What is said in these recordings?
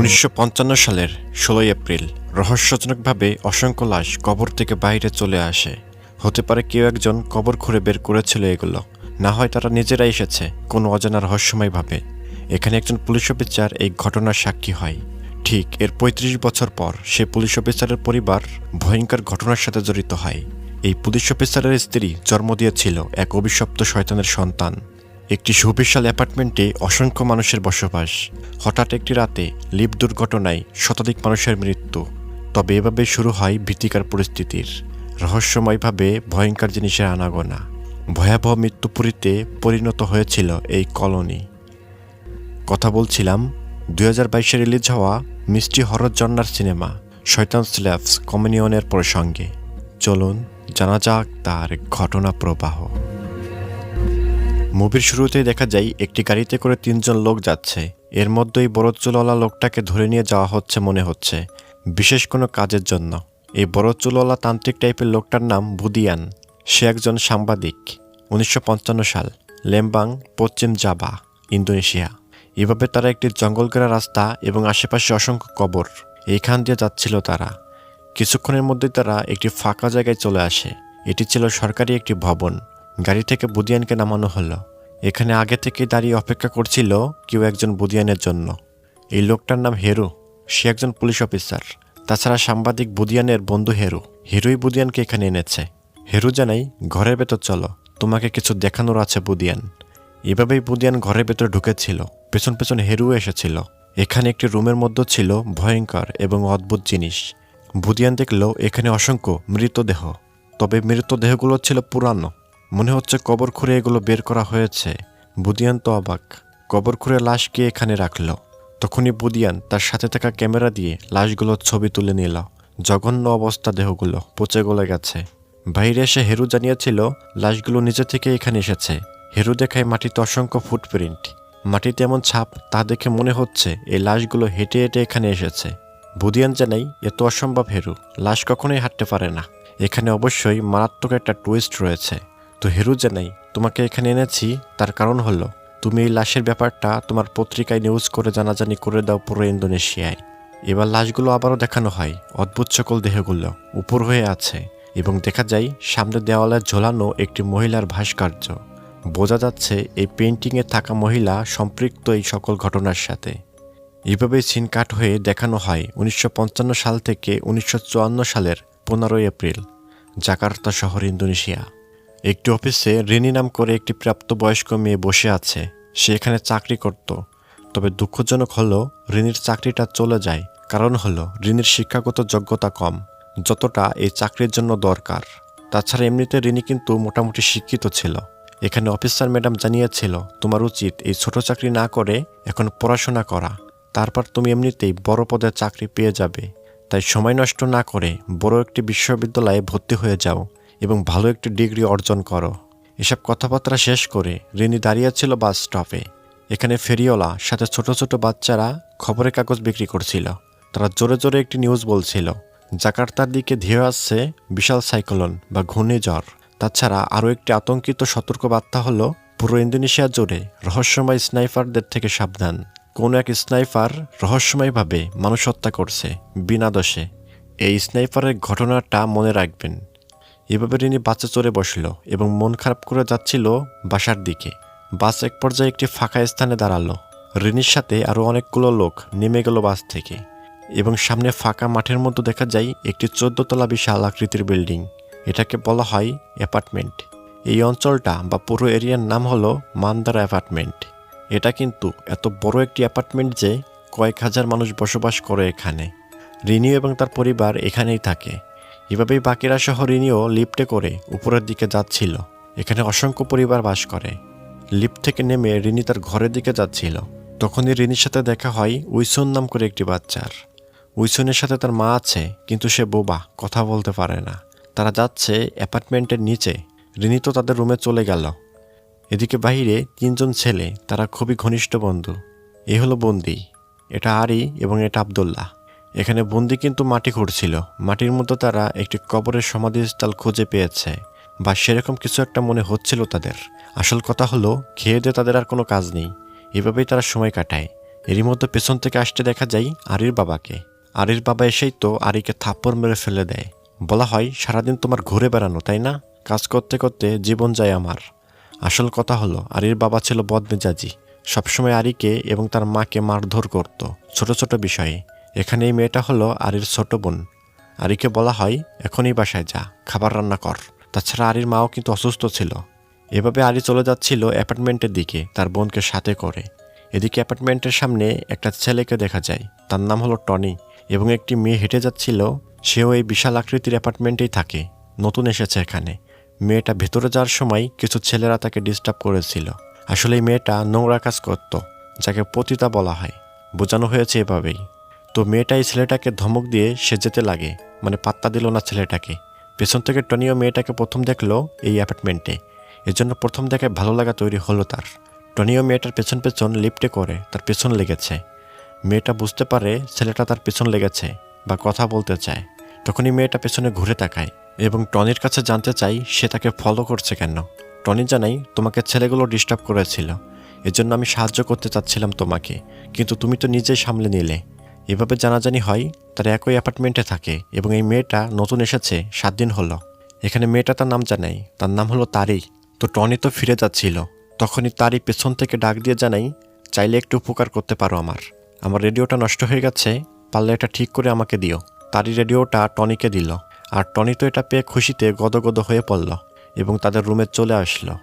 1955 সালের 16 এপ্রিল রহস্যজনকভাবে অসংখ্য লাশ কবর থেকে বাইরে চলে আসে। হতে পারে কেউ একজন কবর খুঁড়ে বের করেছিল এগুলো, না হয় তারা নিজেরা এসেছে কোনো অজানা রহস্যময়ভাবে। এখানে একজন পুলিশ অফিসার এই ঘটনার সাক্ষী হয়। ঠিক এর ৩৫ বছর পর সে পুলিশ অফিসারের পরিবার ভয়ঙ্কর ঘটনার সাথে জড়িত হয়। এই পুলিশ অফিসারের স্ত্রী জন্ম দিয়েছিল এক অভিশপ্ত শয়তানের সন্তান। একটি সুবিশাল অ্যাপার্টমেন্টে অসংখ্য মানুষের বসবাস। হঠাৎ একটি রাতে লিফট দুর্ঘটনায় শতাধিক মানুষের মৃত্যু। তবে এভাবে শুরু হয় ভীতিকর পরিস্থিতির। রহস্যময়ভাবে ভয়ঙ্কর জিনিসের আনাগোনা। ভয়াবহ মৃত্যুপুরীতে পরিণত হয়েছিল এই কলোনি। কথা বলছিলাম 2022-এ রিলিজ হওয়া মিষ্টি হরর জন্নার সিনেমা শয়তান স্ল্যাবস কমিউনিয়নের প্রসঙ্গে। চলুন জানা যাক তার ঘটনা প্রবাহ। মুভির শুরুতেই দেখা যায় একটি গাড়িতে করে 3 জন লোক যাচ্ছে। এর মধ্যেই বড় চুলওয়ালা লোকটাকে ধরে নিয়ে যাওয়া হচ্ছে মনে হচ্ছে বিশেষ কোনো কাজের জন্য। এই বড় চুলওয়ালা তান্ত্রিক টাইপের লোকটার নাম বুদিয়ান। সে একজন সাংবাদিক। 1955 সাল, লেম্বাং, পশ্চিম জাভা, ইন্দোনেশিয়া। এভাবে তারা একটি জঙ্গলঘেরা রাস্তা এবং আশেপাশে অসংখ্য কবর এইখান দিয়ে যাচ্ছিল তারা। কিছুক্ষণের মধ্যেই তারা একটি ফাঁকা জায়গায় চলে আসে। এটি ছিল সরকারি একটি ভবন। গাড়ি থেকে বুদিয়ানকে নামানো হলো। এখানে আগে থেকে দাঁড়িয়ে অপেক্ষা করছিল কেউ একজন বুদিয়ানের জন্য। এই লোকটার নাম হেরু। সে একজন পুলিশ অফিসার। তাছাড়া সাংবাদিক বুদিয়ানের বন্ধু হেরু। হেরুই বুদিয়ানকে এখানে এনেছে। হেরু জানাই, ঘরের ভেতর চলো, তোমাকে কিছু দেখানোর আছে বুদিয়ান। এভাবেই বুদিয়ান ঘরের ভেতর ঢুকেছিল। পেছন পেছন হেরুও এসেছিল। এখানে একটি রুমের মধ্যে ছিল ভয়ঙ্কর এবং অদ্ভুত জিনিস। বুদিয়ান দেখল এখানে অসংখ্য মৃতদেহ। তবে মৃতদেহগুলো ছিল পুরানো। মনে হচ্ছে কবর খুঁড়ে এগুলো বের করা হয়েছে। বুদিয়ান তো অবাক। কবর খুঁড়ে লাশ কে এখানে রাখলো? তখনই বুদিয়ান তার সাথে থাকা ক্যামেরা দিয়ে লাশগুলোর ছবি তুলে নিল। জঘন্য অবস্থা, দেহগুলো পচে গলে গেছে। বাইরে এসে হেরু জানিয়েছিল লাশগুলো নিজে থেকে এখানে এসেছে। হেরু দেখায় মাটিতে অসংখ্য ফুটপ্রিন্ট। মাটিতে এমন ছাপ তা দেখে মনে হচ্ছে এই লাশগুলো হেঁটে হেঁটে এখানে এসেছে। বুদিয়ান জানাই, এত অসম্ভব হেরু, লাশ কখনোই হাঁটতে পারে না। এখানে অবশ্যই মারাত্মক একটা টুইস্ট রয়েছে। তো হেরু জানাই, তোমাকে এখানে এনেছি তার কারণ হলো তুমি এই লাশের ব্যাপারটা তোমার পত্রিকায় নিউজ করে জানাজানি করে দাও পুরো ইন্দোনেশিয়ায়। এবার লাশগুলো আবারও দেখানো হয়। অদ্ভুত সকল দেহগুলো উপর হয়ে আছে এবং দেখা যায় সামনে দেওয়ালে ঝোলানো একটি মহিলার ভাস্কর্য। বোঝা যাচ্ছে এই পেইন্টিংয়ে থাকা মহিলা সম্পৃক্ত এই সকল ঘটনার সাথে। এইভাবেই সিন কাট হয়ে দেখানো হয় 1955 সাল থেকে 1954 সালের 15 এপ্রিল জাকার্তা শহর, ইন্দোনেশিয়া। একটি অফিসে রিনি নাম করে একটি প্রাপ্তবয়স্ক মেয়ে বসে আছে। সে এখানে চাকরি করত। তবে দুঃখজনক হলো রিনির চাকরিটা চলে যায়। কারণ হলো রিনির শিক্ষাগত যোগ্যতা কম, যতটা এই চাকরির জন্য দরকার। তাছাড়া এমনিতে রিনি কিন্তু মোটামুটি শিক্ষিত ছিল। এখানে অফিসার ম্যাডাম জানিয়েছিল তোমার উচিত এই ছোট চাকরি না করে এখন পড়াশোনা করা, তারপর তুমি এমনিতেই বড় পদের চাকরি পেয়ে যাবে। তাই সময় নষ্ট না করে বড় একটি বিশ্ববিদ্যালয়ে ভর্তি হয়ে যাও এবং ভালো একটি ডিগ্রি অর্জন করো। এসব কথাবার্তা শেষ করে রিনি দাঁড়িয়েছিল বাস স্টপে। এখানে ফেরিওয়ালা সাথে ছোট ছোট বাচ্চারা খবরের কাগজ বিক্রি করছিল। তারা জোরে জোরে একটি নিউজ বলছিল জাকার্তার দিকে ধেয়ে আসছে বিশাল সাইক্লোন বা ঘূর্ণিঝড়। তাছাড়া আরও একটি আতঙ্কিত সতর্কবার্তা হলো পুরো ইন্দোনেশিয়া জুড়ে রহস্যময় স্নাইপারদের থেকে সাবধান। কোনো এক স্নাইপার রহস্যময়ভাবে মানুষ হত্যা করছে বিনা দোষে। এই স্নাইপারের ঘটনাটা মনে রাখবেন। এভাবে রিনি বাসে চড়ে বসল এবং মন খারাপ করে যাচ্ছিল বাসার দিকে। বাস এক পর্যায়ে একটি ফাঁকা স্থানে দাঁড়ালো। রিনির সাথে আরও অনেকগুলো লোক নেমে গেল বাস থেকে এবং সামনে ফাঁকা মাঠের মধ্যে দেখা যায় একটি 14 তলা বিশাল আকৃতির বিল্ডিং। এটাকে বলা হয় অ্যাপার্টমেন্ট। এই অঞ্চলটা বা পুরো এরিয়ার নাম হলো মান্দারা অ্যাপার্টমেন্ট। এটা কিন্তু এত বড় একটি অ্যাপার্টমেন্ট যে কয়েক হাজার মানুষ বসবাস করে এখানে। রিনি এবং তার পরিবার এখানেই থাকে। এভাবেই বাকিরা সহ রিনিও লিফটে করে উপরের দিকে যাচ্ছিল। এখানে অসংখ্য পরিবার বাস করে। লিফট থেকে নেমে রিনি তার ঘরের দিকে যাচ্ছিল। তখনই রিনির সাথে দেখা হয় উইসুন নাম করে একটি বাচ্চার। উইসুনের সাথে তার মা আছে, কিন্তু সে বোবা, কথা বলতে পারে না। তারা যাচ্ছে অ্যাপার্টমেন্টের নিচে। রিনি তো তাদের রুমে চলে গেল। এদিকে বাইরে 3 জন ছেলে, তারা খুবই ঘনিষ্ঠ বন্ধু। এ হলো বন্দি, এটা আরি এবং এটা আব্দুল্লাহ। এখানে বন্দি কিন্তু মাটি খুঁড়ছিল। মাটির মধ্যে তারা একটি কবরের সমাধিস্থল খুঁজে পেয়েছে, বা সেরকম কিছু একটা মনে হচ্ছিল তাদের। আসল কথা হলো খেয়ে দিয়ে তাদের আর কোনো কাজ নেই। এভাবেই তারা সময় কাটায়। এরই মধ্যে পেছন থেকে আসতে দেখা যায় আরির বাবাকে। আরির বাবা এসেই তো আরিকে থাপ্পড় মেরে ফেলে দেয়। বলা হয়, সারাদিন তোমার ঘুরে বেড়ানো, তাই না? কাজ করতে করতে জীবন যায় আমার। আসল কথা হলো, আরির বাবা ছিল বদমেজাজি। সবসময় আরিকে এবং তার মাকে মারধর করত ছোট ছোট বিষয়ে। এখানে এই মেয়েটা হলো আরির ছোট বোন। আরিকে বলা হয়, এখনই বাসায় যা, খাবার রান্না কর। তাছাড়া আরির মাও কিন্তু অসুস্থ ছিল। এভাবে আরি চলে যাচ্ছিল অ্যাপার্টমেন্টের দিকে তার বোনকে সাথে করে। এদিকে অ্যাপার্টমেন্টের সামনে একটা ছেলেকে দেখা যায়, তার নাম হলো টনি, এবং একটি মেয়ে হেঁটে যাচ্ছিল। সেও এই বিশাল আকৃতির অ্যাপার্টমেন্টেই থাকে, নতুন এসেছে এখানে। মেয়েটা ভেতরে যাওয়ার সময় কিছু ছেলেরা তাকে ডিস্টার্ব করেছিল। আসলে এই মেয়েটা নোংরা কাজ করত, যাকে পতিতা বলা হয়। বোঝানো হয়েছে এভাবেই। তো মেয়েটা এই ছেলেটাকে ধমক দিয়ে সে যেতে লাগে, মানে পাত্তা দিল না ছেলেটাকে। পেছন থেকে টনিও মেয়েটাকে প্রথম দেখলো এই অ্যাপার্টমেন্টে, এজন্য প্রথম দেখায় ভালো লাগা তৈরি হলো তার। টনিও মেয়েটার পেছন পেছন লিফটে করে তার পেছন লেগেছে। মেয়েটা বুঝতে পারে ছেলেটা তার পেছন লেগেছে বা কথা বলতে চায়। তখনই মেয়েটা পেছনে ঘুরে তাকায় এবং টনির কাছে জানতে চাই সে তাকে ফলো করছে কেন। টনি জানাই, তোমাকে ছেলেগুলো ডিস্টার্ব করেছিল, এজন্য আমি সাহায্য করতে চাচ্ছিলাম তোমাকে, কিন্তু তুমি তো নিজেই সামলে নিলে। এভাবে জানাজানি হয়। তারা একই অ্যাপার্টমেন্টে থাকে এবং এই মেয়েটা নতুন এসেছে 7 দিন হলো। এখানে মেয়েটা তার নাম জানাই, তার নাম হলো তারি। তো টনি তো ফিরে যাচ্ছিল, তখনই তারি পেছন থেকে ডাক দিয়ে জানাই, চাইলে একটু উপকার করতে পারো আমার রেডিওটা নষ্ট হয়ে গেছে, পারলে এটা ঠিক করে আমাকে দিও। তারি রেডিওটা টনিকে দিল, আর টনি তো এটা পেয়ে খুশিতে গদগদ হয়ে পড়ল এবং তাদের রুমে চলে আসলো।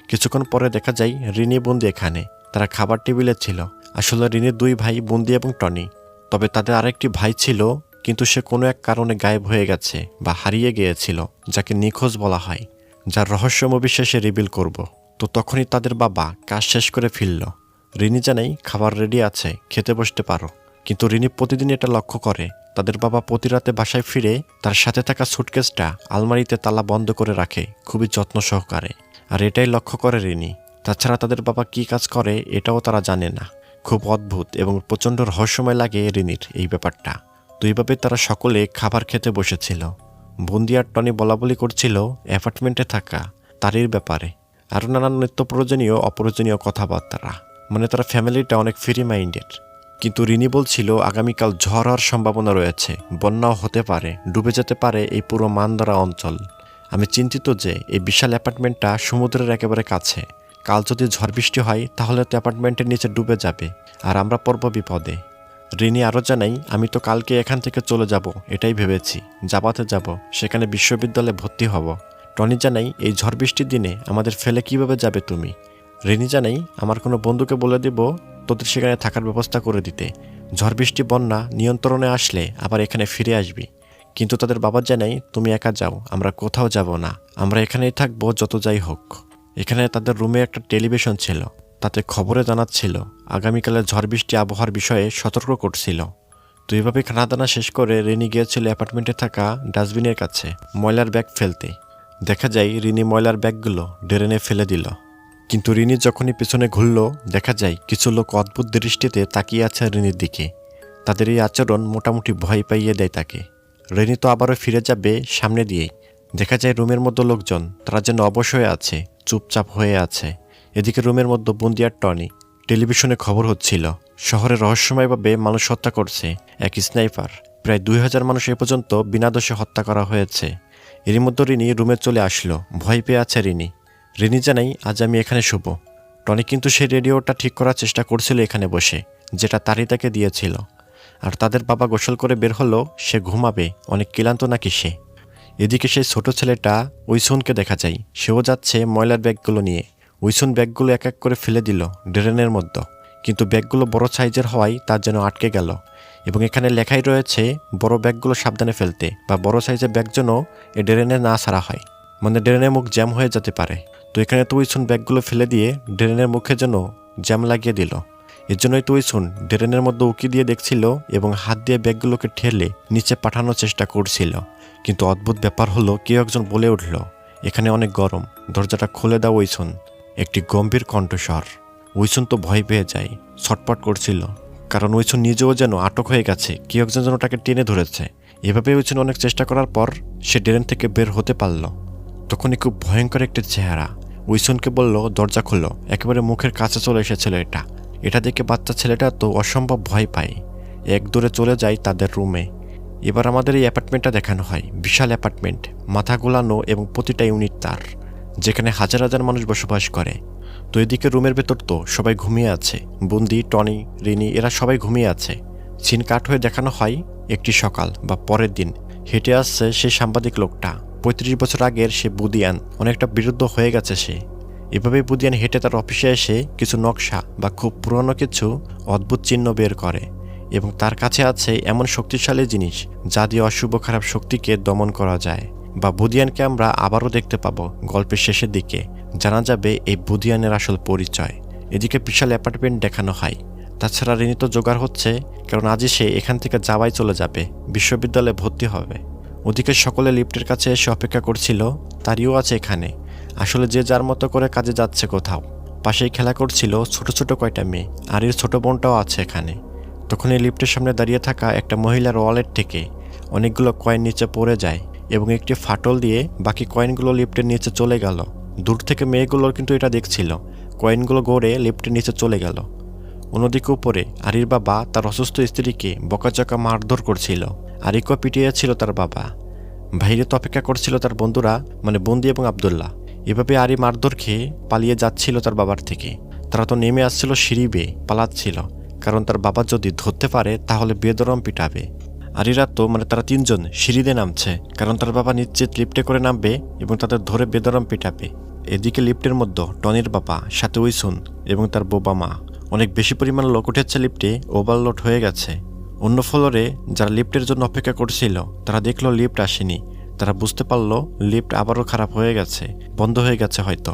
কিছুক্ষণ পরে দেখা যায় রিনি বন্দি এখানে, তারা খাবার টেবিলে ছিল। আসলে রিনির 2 ভাই বন্দি এবং টনি। তবে তাদের আরেকটি ভাই ছিল, কিন্তু সে কোনো এক কারণে গায়েব হয়ে গেছে বা হারিয়ে গিয়েছিল, যাকে নিখোঁজ বলা হয়, যার রহস্যময় শেষে রিভিল করব। তো তখনই তাদের বাবা কাজ শেষ করে ফিরল। রিনি জানাই, খাবার রেডি আছে, খেতে বসতে পারো। কিন্তু রিনি প্রতিদিন এটা লক্ষ্য করে, তাদের বাবা প্রতি রাতে বাসায় ফিরে তার সাথে থাকা সুটকেসটা আলমারিতে তালা বন্ধ করে রাখে খুবই যত্ন সহকারে। আর এটাই লক্ষ্য করে রিনি। তাছাড়া তাদের বাবা কি কাজ করে এটাও তারা জানে না। খুব অদ্ভুত এবং প্রচণ্ড রহস্যময় লাগে রিনির এই ব্যাপারটা। তো এইভাবে তারা সকলে খাবার খেতে বসেছিল। বন্দি আর টনি বলাবলি করছিল অ্যাপার্টমেন্টে থাকা তারির ব্যাপারে, আরও নানান নিত্য প্রয়োজনীয় অপ্রয়োজনীয় কথাবার্তা। মানে তারা ফ্যামিলিটা অনেক ফ্রি মাইন্ডেড। কিন্তু রিনি বলছিল আগামীকাল ঝড় হওয়ার সম্ভাবনা রয়েছে, বন্যাও হতে পারে, ডুবে যেতে পারে এই পুরো মানদরা অঞ্চল। আমি চিন্তিত যে এই বিশাল অ্যাপার্টমেন্টটা সমুদ্রের একেবারে কাছে। কাল যদি ঝড় বৃষ্টি হয় তাহলে তো অ্যাপার্টমেন্টের নিচে ডুবে যাবে আর আমরা পড়ব বিপদে। রিনি আরও জানাই, আমি তো কালকে এখান থেকে চলে যাব এটাই ভেবেছি, জাপাতে যাব, সেখানে বিশ্ববিদ্যালয়ে ভর্তি হব। টনি জানাই, এই ঝড় বৃষ্টির দিনে আমাদের ফেলে কিভাবে যাবে তুমি? রিনি জানাই, আমার কোনো বন্ধুকে বলে দেব তোদের সেখানে থাকার ব্যবস্থা করে দিতে। ঝড় বৃষ্টি বন্যা নিয়ন্ত্রণে আসলে আবার এখানে ফিরে আসবি। কিন্তু তাদের বাবা জানাই, তুমি একা যাও, আমরা কোথাও যাব না, আমরা এখানেই থাকবো যত যাই হোক। এখানে তাদের রুমে একটা টেলিভিশন ছিল, তাতে খবরে জানাচ্ছিল আগামীকালের ঝড় বৃষ্টি আবহাওয়ার বিষয়ে সতর্ক করছিল। তো এইভাবে খানাদানা শেষ করে রিনি গিয়েছিল অ্যাপার্টমেন্টে থাকা ডাস্টবিনের কাছে ময়লার ব্যাগ ফেলতে। দেখা যায় রিনি ময়লার ব্যাগগুলো ড্রেনে ফেলে দিল। কিন্তু রিনি যখনই পেছনে ঘুরল, দেখা যায় কিছু লোক অদ্ভুত দৃষ্টিতে তাকিয়ে আছে রিনির দিকে। তাদের এই আচরণ মোটামুটি ভয় পাইয়ে দেয় তাকে। রিনি তো আবারও ফিরে যাবে সামনে দিয়েই। দেখা যায় রুমের মধ্যে লোকজন, তারা যেন অবশ হয়ে আছে, চুপচাপ হয়ে আছে। এদিকে রুমের মধ্যে বন্দি আর টনি। টেলিভিশনে খবর হচ্ছিল শহরে রহস্যময়ভাবে মানুষ হত্যা করছে এক স্নাইপার। প্রায় 2000 মানুষ এ পর্যন্ত বিনা দোষে হত্যা করা হয়েছে। এরই মধ্যে রিনি রুমে চলে আসলো, ভয় পেয়ে আছে রিনি। রিনি জানাই, আজ আমি এখানে শুব। টনি কিন্তু সেই রেডিওটা ঠিক করার চেষ্টা করছিল এখানে বসে, যেটা তারি তাকে দিয়েছিল। আর তাদের বাবা গোসল করে বের হলো, সে ঘুমাবে, অনেক ক্লান্ত নাকি সে। এদিকে সেই ছোট ছেলেটা উইসুনকে দেখা যায়, সেও যাচ্ছে ময়লার ব্যাগগুলো নিয়ে। উইসুন ব্যাগগুলো এক এক করে ফেলে দিল ড্রেনের মধ্যে, কিন্তু ব্যাগগুলো বড় সাইজের হওয়ায় তার যেন আটকে গেল। এবং এখানে লেখাই রয়েছে বড় ব্যাগগুলো সাবধানে ফেলতে, বা বড় সাইজের ব্যাগ যেন এই ড্রেনে না ছাড়া হয়, মানে ড্রেনের মুখ জ্যাম হয়ে যেতে পারে। তো এখানে তো উইসুন ব্যাগগুলো ফেলে দিয়ে ড্রেনের মুখে যেন জ্যাম লাগিয়ে দিল। এর জন্যই তো উইসুন ড্রেনের মধ্যে উকি দিয়ে দেখছিল এবং হাত দিয়ে ব্যাগগুলোকে ঠেলে নিচে পাঠানোর চেষ্টা করছিল। কিন্তু অদ্ভুত ব্যাপার হলো, কেউ একজন বলে উঠল, এখানে অনেক গরম, দরজাটা খুলে দাও উইসুন। একটি গম্ভীর কণ্ঠস্বর। উইসুন তো ভয় পেয়ে যায়, ছটপট করছিল, কারণ উইসুন নিজেও যেন আটক হয়ে গেছে, কেউ একজন যেন তাকে টেনে ধরেছে। এভাবে উইসুন অনেক চেষ্টা করার পর সে ড্রেন থেকে বের হতে পারল। তখনই খুব ভয়ঙ্কর একটি চেহারা উইসুনকে বলল, দরজা খুললো। একেবারে মুখের কাছে চলে এসেছিল এটা, এটা দেখে বাচ্চা ছেলেটা তো অসম্ভব ভয় পায়, এক দৌড়ে চলে যায় তাদের রুমে। এবার আমাদের এই অ্যাপার্টমেন্টটা দেখানো হয়। বিশাল অ্যাপার্টমেন্ট, মাথা গোলানো এবং প্রতিটা ইউনিট তার, যেখানে হাজার হাজার মানুষ বসবাস করে। তো এদিকে রুমের ভেতর তো সবাই ঘুমিয়ে আছে। বুন্দি, টনি, রিনি এরা সবাই ঘুমিয়ে আছে। সিন কাট হয়ে দেখানো হয় একটি সকাল বা পরের দিন। হেঁটে আসছে সেই সাংবাদিক লোকটা। ৩৫ বছর আগের সে বুদিয়ান, অনেকটা বিরুদ্ধ হয়ে গেছে সে। এভাবেই বুদিয়ান হেঁটে তার অফিসে এসে কিছু নকশা বা খুব পুরনো কিছু অদ্ভুত চিহ্ন বের করে, এবং তার কাছে আছে এমন শক্তিশালী জিনিস যা দিয়ে অশুভ খারাপ শক্তিকে দমন করা যায়। বা বুদিয়ানকে আমরা আবারও দেখতে পাবো গল্পের শেষের দিকে, জানা যাবে এই বুদিয়ানের আসল পরিচয়। এদিকে বিশাল অ্যাপার্টমেন্ট দেখানো হয়। তাছাড়া রিনি তো জোগাড় হচ্ছে, কারণ আজই সে এখান থেকে যাওয়াই চলে যাবে, বিশ্ববিদ্যালয়ে ভর্তি হবে। ওদিকে সকলে লিফটের কাছে এসে অপেক্ষা করছিল। তারিও আছে এখানে। আসলে যে যার মতো করে কাজে যাচ্ছে কোথাও। পাশেই খেলা করছিল ছোট ছোট কয়টা মেয়ে, আর এর ছোট বোনটাও আছে এখানে। তখন এই লিফটের সামনে দাঁড়িয়ে থাকা একটা মহিলার ওয়ালেট থেকে অনেকগুলো কয়েন নিচে পড়ে যায়, এবং একটি ফাটল দিয়ে বাকি কয়েনগুলো লিফটের নিচে চলে গেল। দূর থেকে মেয়েগুলোর কিন্তু এটা দেখছিল, কয়েনগুলো গড়ে লিফটের নিচে চলে গেল। অন্যদিকে উপরে আরির বাবা তার অসুস্থ স্ত্রীকে বকাচকা মারধর করছিল। আরিকও পিটিয়েছিল তার বাবা। বাইরে তো অপেক্ষা করছিল তার বন্ধুরা, মানে বন্দি এবং আবদুল্লাহ। এভাবে আরি মারধর খেয়ে পালিয়ে যাচ্ছিল তার বাবার থেকে। তারা তো নেমে আসছিল সিঁড়ি বেয়ে পালাচ্ছিল, কারণ তার বাবা যদি ধরতে পারে তাহলে বেদরম পিটাবে। আরিরা তো মানে তারা তিনজন সিঁড়িতে নামছে, কারণ তার বাবা নিশ্চিত লিফটে করে নামবে এবং তাদের ধরে বেদরম পিটাবে। এদিকে লিফটের মধ্যে টনির বাবা, সাথে উইসুন এবং তার বোবা মা। অনেক বেশি পরিমাণ লোক উঠেছে লিফটে, ওভারলোড হয়ে গেছে। অন্য ফ্লোরে যারা লিফটের জন্য অপেক্ষা করছিল তারা দেখলো লিফট আসেনি। তারা বুঝতে পারলো লিফট আবারও খারাপ হয়ে গেছে, বন্ধ হয়ে গেছে হয়তো।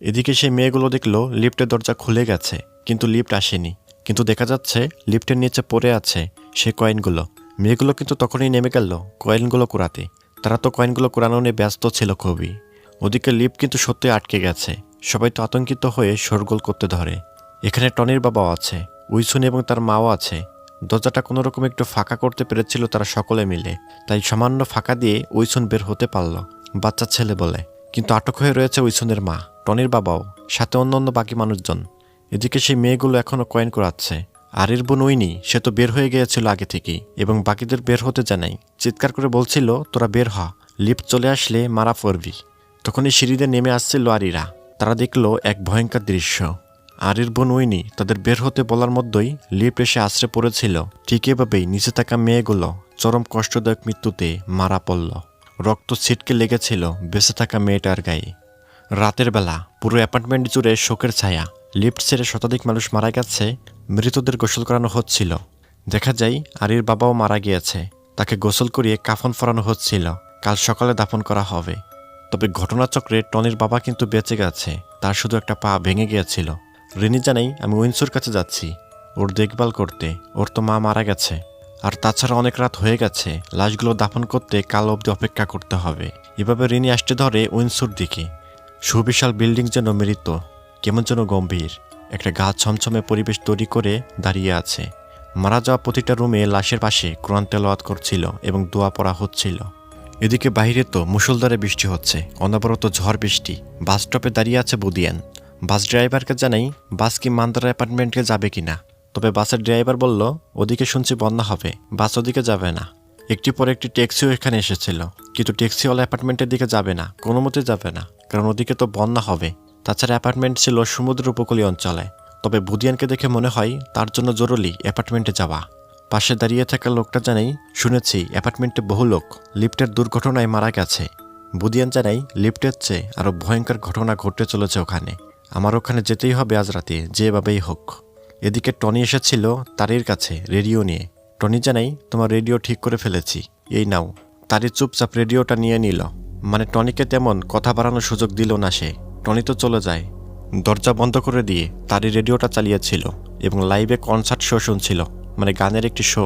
এদিকে সেই মেয়েগুলো দেখলো লিফটের দরজা খুলে গেছে, কিন্তু লিফট আসেনি। কিন্তু দেখা যাচ্ছে লিফটের নিচে পড়ে আছে সেই কয়েনগুলো। মেয়েগুলো কিন্তু তখনই নেমে গেল কয়েনগুলো কুড়াতে। তারা তো কয়েনগুলো কুড়ানো নিয়ে ব্যস্ত ছিল খুবই। ওদিকে লিফট কিন্তু সত্যি আটকে গেছে। সবাই তো আতঙ্কিত হয়ে শোরগোল করতে ধরে। এখানে টনির বাবাও আছে, উইসুন এবং তার মাও আছে। দরজাটা কোনো রকম একটু ফাঁকা করতে পেরেছিল তারা সকলে মিলে, তাই সামান্য ফাঁকা দিয়ে উইসুন বের হতে পারল, বাচ্চা ছেলে বলে। কিন্তু আটক হয়ে রয়েছে উইসুনের মা, টনির বাবাও, সাথে অন্য বাকি মানুষজন। এদিকে সেই মেয়েগুলো এখনও কয়েন করাচ্ছে। আরির বোন উইনি, সে তো বের হয়ে গিয়েছিল আগে থেকেই, এবং বাকিদের বের হতে জানাই। চিৎকার করে বলছিল তোরা বের হ, লিফট চলে আসলে মারা পড়বি। তখনই সিঁড়িতে নেমে আসছিল আরিরা। তারা দেখলো এক ভয়ঙ্কর দৃশ্য। আরির বোন উইনি তাদের বের হতে বলার মধ্যেই লিফট এসে আশ্রে পড়েছিল। ঠিক এভাবেই নিচে থাকা মেয়েগুলো চরম কষ্টদায়ক মৃত্যুতে মারা পড়ল। রক্ত ছিটকে লেগেছিল বেঁচে থাকা মেয়েটার গায়ে। রাতের বেলা পুরো অ্যাপার্টমেন্ট জুড়ে শোকের ছায়া। লিফট ছেড়ে শতাধিক মানুষ মারা গেছে, মৃতদের গোসল করানো হচ্ছিল। দেখা যায় আরির বাবাও মারা গিয়েছে, তাকে গোসল করিয়ে কাফন পরানো হচ্ছিল। কাল সকালে দাফন করা হবে। তবে ঘটনাচক্রে টনির বাবা কিন্তু বেঁচে গেছে, তার শুধু একটা পা ভেঙে গিয়েছিল। রিনি জানাই আমি উইন্সুর কাছে যাচ্ছি ওর দেখভাল করতে, ওর তো মা মারা গেছে। আর তাছাড়া অনেক রাত হয়ে গেছে, লাশগুলো দাফন করতে কাল অবধি অপেক্ষা করতে হবে। এভাবে রিনি আসতে ধরে উইন্সুর দিকে। সুবিশাল বিল্ডিং যেন মৃত, কেমন যেন গম্ভীর একটা গা ছমছমে পরিবেশ তৈরি করে দাঁড়িয়ে আছে। মারা যাওয়া প্রতিটা রুমে লাশের পাশে কোরআন তেলাওয়াত করছিল এবং দোয়া পড়া হচ্ছিল। এদিকে বাইরে তো মুষলধারে বৃষ্টি হচ্ছে, অনবরত ঝড় বৃষ্টি। বাস স্টপে দাঁড়িয়ে আছে বুদিয়ান। বাস ড্রাইভারকে জানাই বাস কি মান্দারা অ্যাপার্টমেন্টে যাবে কিনা। তবে বাসের ড্রাইভার বলল ওদিকে শুনছি বন্যা হবে, বাস ওদিকে যাবে না। একটি পরে একটি ট্যাক্সিও এখানে এসেছিল, কিন্তু ট্যাক্সিওয়ালা অ্যাপার্টমেন্টের দিকে যাবে না, কোনো মতে যাবে না, কারণ ওদিকে তো বন্যা হবে। তাছাড়া অ্যাপার্টমেন্ট ছিল সমুদ্র উপকূলীয় অঞ্চলে। তবে বুদিয়ানকে দেখে মনে হয় তার জন্য জরুরি অ্যাপার্টমেন্টে যাওয়া। পাশে দাঁড়িয়ে থাকা লোকটা জানাই শুনেছি অ্যাপার্টমেন্টে বহু লোক লিফটের দুর্ঘটনায় মারা গেছে। বুদিয়ান জানাই লিফটের চেয়ে আরও ভয়ঙ্কর ঘটনা ঘটতে চলেছে ওখানে। আমার ওখানে যেতেই হবে আজ রাতে, যেভাবেই হোক। এদিকে টনি এসেছিল তারির কাছে রেডিও নিয়ে। টনি জানাই তোমার রেডিও ঠিক করে ফেলেছি, এই নাও। তারি চুপচাপ রেডিওটা নিয়ে নিল। মানে টনিকে তেমন কথা বাড়ানোর সুযোগ দিল না সে। টনি তো চলে যায়। দরজা বন্ধ করে দিয়ে তারি রেডিওটা চালিয়েছিল এবং লাইভে কনসার্ট শো শুনছিল, মানে গানের একটি শো।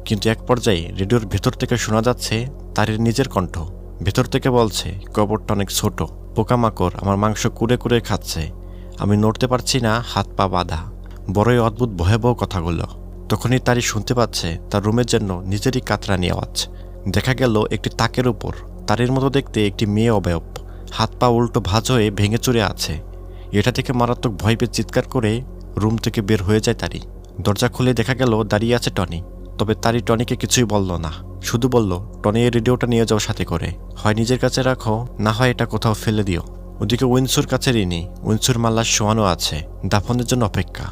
কিন্তু এক পর্যায়ে রেডিওর ভেতর থেকে শোনা যাচ্ছে তারির নিজের কণ্ঠ। ভেতর থেকে বলছে কবরটা অনেক ছোট, পোকামাকড় আমার মাংস কুড়ে কুড়ে খাচ্ছে, আমি নড়তে পারছি না, হাত পা বাঁধা। বড়ই অদ্ভুত ভয়াবহ কথাগুলো। তখনই তারি শুনতে পাচ্ছে তার রুমের জন্য নিজেরই কাতরানি আওয়াজ। দেখা গেল একটি তাকের উপর তারির মতো দেখতে একটি মেয়ে অবয়ব, হাত পা উল্টো ভাঁজ হয়ে ভেঙে চুরে আছে। এটা থেকে মারাত্মক ভয় পেয়ে চিৎকার করে রুম থেকে বের হয়ে যায় তারি। দরজা খুলে দেখা গেল দাঁড়িয়ে আছে টনি। তবে তারি টনিকে কিছুই বলল না, শুধু বলল, টনি এই রেডিওটা নিয়ে যাও সাথে করে, হয় নিজের কাছে রাখো, না হয় এটা কোথাও ফেলে দিও। ওদিকে উইন্সুর কাছে রিনি, উইন্সুর মাল্লার শোয়ানো আছে, দাফনের জন্য অপেক্ষা।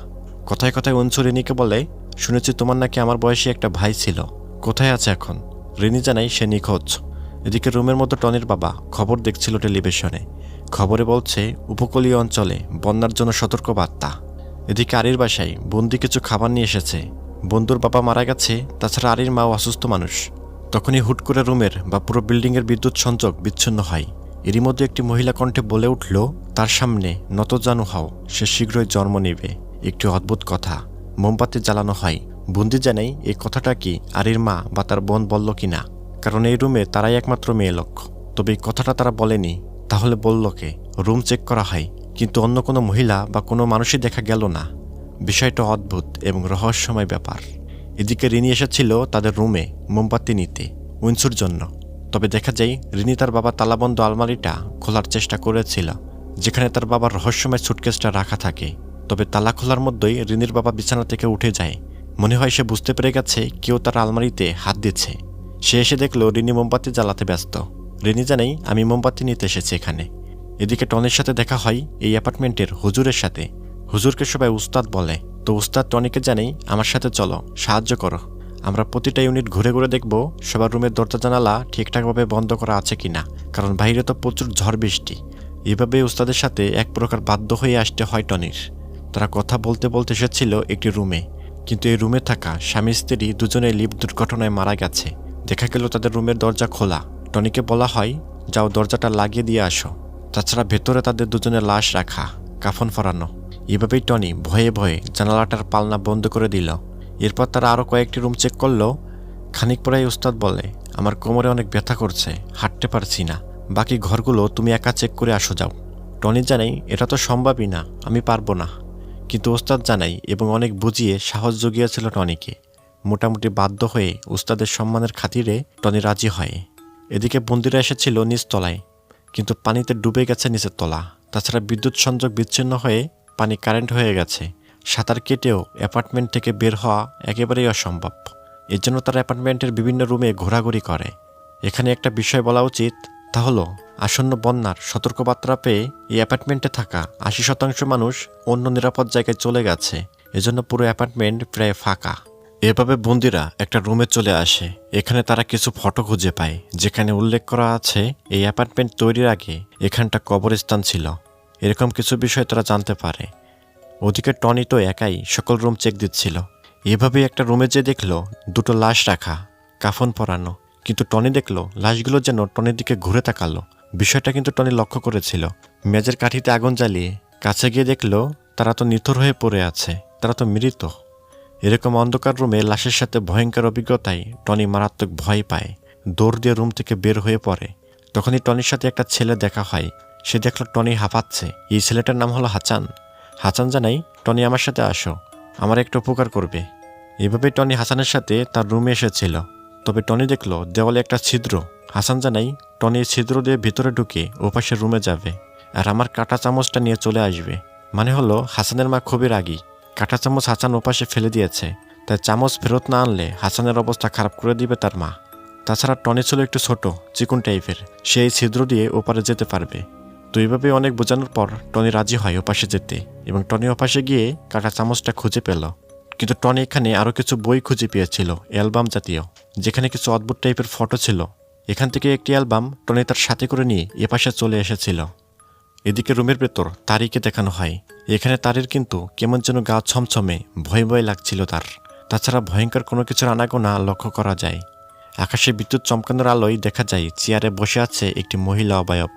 কথায় কথায় উইন্সু রিনিকে বলে, শুনেছি তোমার নাকি আমার বয়সী একটা ভাই ছিল, কোথায় আছে এখন? রিনি জানাই সে নিখোঁজ। এদিকে রুমের মতো টনির বাবা খবর দেখছিল টেলিভিশনে। খবরে বলছে উপকূলীয় অঞ্চলে বন্যার জন্য সতর্ক বার্তা। এদিকে আরির বাসায় বন্দি কিছু খাবার নিয়ে এসেছে। বন্ধুর বাবা মারা গেছে, তাছাড়া আরির মাও অসুস্থ মানুষ। তখনই হুট করে রুমের বা পুরো বিল্ডিংয়ের বিদ্যুৎ সংযোগ বিচ্ছিন্ন হয়। এরই মধ্যে একটি মহিলা কণ্ঠে বলে উঠল, তার সামনে নতজানু হও, সে শীঘ্রই জন্ম নেবে। একটি অদ্ভুত কথা। মোমবাতি জ্বালানো হয়। বন্দি জানাই এই কথাটা কি আরির মা বা তার বোন বলল কিনা, কারণ এই রুমে তারাই একমাত্র মেয়ে লোক। তবে এই কথাটা তারা বলেনি, তাহলে বলল কে? রুম চেক করা হয়, কিন্তু অন্য কোনো মহিলা বা কোনো মানুষই দেখা গেল না। বিষয়টা অদ্ভুত এবং রহস্যময় ব্যাপার। এদিকে রিনি এসেছিল তাদের রুমে মোমবাতি নিতে উইন্সুর জন্য। তবে দেখা যায় রিনি তার বাবার তালাবন্ধ আলমারিটা খোলার চেষ্টা করেছিল, যেখানে তার বাবার রহস্যময় সুটকেসটা রাখা থাকে। তবে তালা খোলার মধ্যেই রিনির বাবা বিছানা থেকে উঠে যায়। মনে হয় সে বুঝতে পেরে গেছে কেউ তার আলমারিতে হাত দিচ্ছে। সে এসে দেখলো রিনি মোমবাতি জ্বালাতে ব্যস্ত। রিনি জানাই, আমি মোমবাতি নিতে এসেছি এখানে। এদিকে টনির সাথে দেখা হয় এই অ্যাপার্টমেন্টের হুজুরের সাথে। হুজুরকে সবাই উস্তাদ বলে। তো উস্তাদ টনিকে জানাই, আমার সাথে চলো, সাহায্য করো। আমরা প্রতিটা ইউনিট ঘুরে ঘুরে দেখব সবার রুমের দরজা জানালা ঠিকঠাকভাবে বন্ধ করা আছে কিনা, কারণ বাইরে তো প্রচুর ঝড় বৃষ্টি। এভাবে উস্তাদের সাথে এক প্রকার বাধ্য হয়ে আসতে হয় টনির। তারা কথা বলতে বলতে এসেছিল একটি রুমে, কিন্তু এই রুমে থাকা স্বামী স্ত্রী দুজনে লিফট দুর্ঘটনায় মারা গেছে। দেখা গেল তাদের রুমের দরজা খোলা। টনিকে বলা হয়, যাও দরজাটা লাগিয়ে দিয়ে আসো। তাছাড়া ভেতরে তাদের দুজনের লাশ রাখা, কাফন পরানো। এভাবেই টনি ভয়ে ভয়ে জানালাটার পালনা বন্ধ করে দিল। এরপর তারা আরও কয়েকটি রুম চেক করলো। খানিক পরেই উস্তাদ বলে, আমার কোমরে অনেক ব্যথা করছে, হাঁটতে পারছি না, বাকি ঘরগুলো তুমি একা চেক করে আসো যাও। টনি জানাই, এটা তো সম্ভবই না, আমি পারবো না। কিন্তু ওস্তাদ জানাই এবং অনেক বুঝিয়ে সাহস জুগিয়েছিল টনিকে। মোটামুটি বাধ্য হয়ে উস্তাদের সম্মানের খাতিরে টনি রাজি হয়। এদিকে বন্দিরা এসেছিল নিচতলায়, কিন্তু পানিতে ডুবে গেছে নিচের তলা। তাছাড়া বিদ্যুৎ সংযোগ বিচ্ছিন্ন হয়ে পানি কারেন্ট হয়ে গেছে। সাঁতার কেটেও অ্যাপার্টমেন্ট থেকে বের হওয়া একেবারেই অসম্ভব। এর জন্য তারা অ্যাপার্টমেন্টের বিভিন্ন রুমে ঘোরাঘুরি করে। এখানে একটা বিষয় বলা উচিত, তা হলো আসন্ন বন্যার সতর্কবার্তা পেয়ে এই অ্যাপার্টমেন্টে থাকা ৮০% মানুষ অন্য নিরাপদ জায়গায় চলে গেছে। এজন্য পুরো অ্যাপার্টমেন্ট প্রায় ফাঁকা। এভাবে বন্দিরা একটা রুমে চলে আসে। এখানে তারা কিছু ফটো খুঁজে পায়, যেখানে উল্লেখ করা আছে এই অ্যাপার্টমেন্ট তৈরির আগে এখানটা কবরস্থান ছিল। এরকম কিছু বিষয় তারা জানতে পারে। ওদিকে টনি তো একাই সকল রুম চেক দিচ্ছিল। এভাবেই একটা রুমে যে দেখলো দুটো লাশ রাখা, কাফন পরানো। কিন্তু টনি দেখলো লাশগুলো যেন টনির দিকে ঘুরে তাকালো। বিষয়টা কিন্তু টনি লক্ষ্য করেছিল। মেজের কাঠিতে আগুন জ্বালিয়ে কাছে গিয়ে দেখলো তারা তো নিথর হয়ে পড়ে আছে, তারা তো মৃত। এরকম অন্ধকার রুমে লাশের সাথে ভয়ঙ্কর অভিজ্ঞতায় টনি মারাত্মক ভয় পায়। দৌড় দিয়ে রুম থেকে বের হয়ে পড়ে। তখনই টনির সাথে একটা ছেলে দেখা হয়। সে দেখলো টনি হাঁপাচ্ছে। এই ছেলেটার নাম হলো হাসান। হাসান জানাই, টনি আমার সাথে আসো, আমার একটু উপকার করবে। এভাবেই টনি হাসানের সাথে তার রুমে এসেছিল। তবে টনি দেখলো দেওয়ালে একটা ছিদ্র। হাসান জানাই, টনি ছিদ্র দিয়ে ভিতরে ঢুকে ওপাশের রুমে যাবে, আর আমার কাঁটা চামচটা নিয়ে চলে আসবে। মানে হলো হাসানের মা খুবই রাগী। কাঁটা চামচ হাসান ওপাশে ফেলে দিয়েছে, তাই চামচ ফেরত না আনলে হাসানের অবস্থা খারাপ করে দিবে তার মা। তাছাড়া টনি ছিল একটু ছোট, চিকন টাইপের, সে এই ছিদ্র দিয়ে ওপারে যেতে পারবে। তো এইভাবে অনেক বোঝানোর পর টনি রাজি হয় ওপাশে যেতে, এবং টনি ওপাশে গিয়ে কাঁটা চামচটা খুঁজে পেল। কিন্তু টনি এখানে আরও কিছু বই খুঁজে পেয়েছিল, অ্যালবাম জাতীয়, যেখানে কিছু অদ্ভুত টাইপের ফটো ছিল। এখান থেকে একটি অ্যালবাম টনি তার সাথে করে নিয়ে এপাশে চলে এসেছিল। এদিকে রুমের ভেতর তারিকে দেখানো হয়। এখানে তারির কিন্তু কেমন যেন গা ছমছমে ভয় ভয় লাগছিল তার। তাছাড়া ভয়ঙ্কর কোনো কিছুর আনাগোনা লক্ষ্য করা যায়। আকাশে বিদ্যুৎ চমকানোর আলোয় দেখা যায় চেয়ারে বসে আছে একটি মহিলা অবয়ব।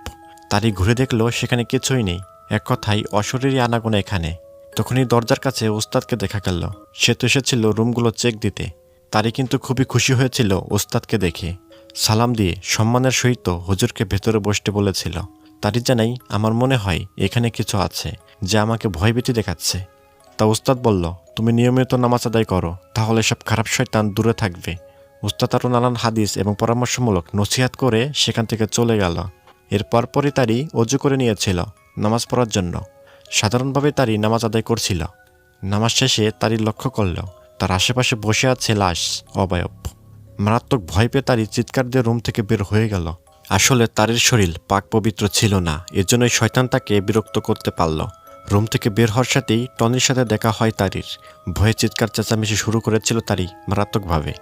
তারি ঘুরে দেখলো সেখানে কিছুই নেই, এক কথায় অশরীরী আনাগোনা এখানে। তখনই দরজার কাছে ওস্তাদকে দেখা গেল। সে তো এসেছিল রুমগুলো চেক দিতে। তারি কিন্তু খুবই খুশি হয়েছিল ওস্তাদকে দেখে। সালাম দিয়ে সম্মানের সহিত হুজুরকে ভেতরে বসতে বলেছিল। তারি জানাই, আমার মনে হয় এখানে কিছু আছে যা আমাকে ভয়ভীতি দেখাচ্ছে। তা উস্তাদ বলল, তুমি নিয়মিত নামাজ আদায় করো, তাহলে সব খারাপ শয়তান দূরে থাকবে। উস্তাদ আরও নানান হাদিস এবং পরামর্শমূলক নসিহাত করে সেখান থেকে চলে গেল। এর পরপরই তারি অজু করে নিয়েছিল নামাজ পড়ার জন্য। সাধারণভাবে তারি নামাজ আদায় করছিল। নামাজ শেষে তারই লক্ষ্য করল তার আশেপাশে বসে আছে লাশ, অবয়ব। মারাত্মক ভয় পেয়ে তারই চিৎকার দিয়ে রুম থেকে বের হয়ে গেল। আসলে তারির শরীর পাক পবিত্র ছিল না, এজন্যই শয়তান তাকে বিরক্ত করতে পারল। রুম থেকে বের হওয়ার সাথেই টনির সাথে দেখা হয় তারির। ভয়ে চিৎকার চেঁচামেচি শুরু করেছিল তারি মারাত্মকভাবে।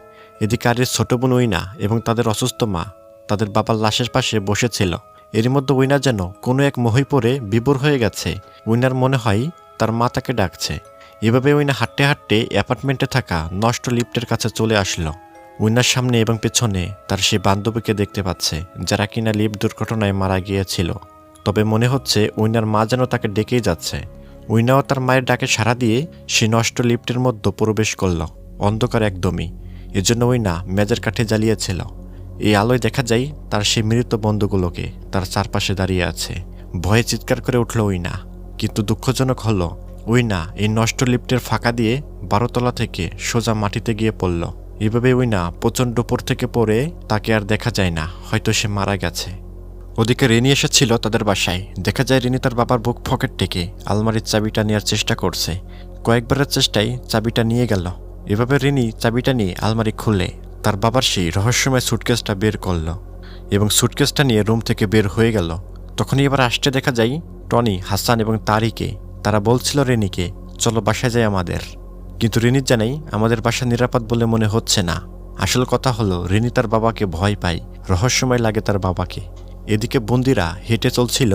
এদিকে আরির ছোট বোন উইনা এবং তাদের অসুস্থ মা তাদের বাবার লাশের পাশে বসেছিল। এরই মধ্যে উইনা যেন কোনো এক মোহে পড়ে বিভোর হয়ে গেছে। উইনার মনে হয় তার মা তাকে ডাকছে। এভাবে উইনা হাঁটতে হাঁটতে অ্যাপার্টমেন্টে থাকা নষ্ট লিফটের কাছে চলে আসলো। উইনার সামনে এবং পেছনে তার সেই বান্ধবীকে দেখতে পাচ্ছে, যারা কিনা লিফট দুর্ঘটনায় মারা গিয়েছিল। তবে মনে হচ্ছে উইনার মা যেন তাকে ডেকেই যাচ্ছে। উইনাও তার মায়ের ডাকে সাড়া দিয়ে সেই নষ্ট লিফটের মধ্যে প্রবেশ করল। অন্ধকার একদমই, এজন্য উইনা মেজের কাঠে জ্বালিয়েছিল। এই আলোয় দেখা যায় তার সেই মৃত বন্ধুগুলোকে তার চারপাশে দাঁড়িয়ে আছে। ভয়ে চিৎকার করে উঠল উইনা। কিন্তু দুঃখজনক হলো উইনা এই নষ্ট লিফটের ফাঁকা দিয়ে 12 তলা থেকে সোজা মাটিতে গিয়ে পড়ল। এভাবে উইনা প্রচণ্ড উপর থেকে পড়ে তাকে আর দেখা যায় না, হয়তো সে মারা গেছে। ওদিকে রিনি এসেছিল তাদের বাসায়। দেখা যায় রিনি তার বাবার বুক পকেট থেকে আলমারির চাবিটা নেওয়ার চেষ্টা করছে। কয়েকবারের চেষ্টায় চাবিটা নিয়ে গেল। এভাবে রিনি চাবিটা নিয়ে আলমারি খুলে তার বাবার সেই রহস্যময় সুটকেসটা বের করল এবং সুটকেসটা নিয়ে রুম থেকে বের হয়ে গেল। তখনই এবার আসতে দেখা যায় টনি, হাসান এবং তারিকে। তারা বলছিল রিনিকে, চলো বাসায় যাই আমাদের। কিন্তু রিনির জানাই আমাদের বাসা নিরাপদ বলে মনে হচ্ছে না। আসল কথা হলো রিনি তার বাবাকে ভয় পায়, রহস্যময় লাগে তার বাবাকে। এদিকে বন্দিরা হেঁটে চলছিল।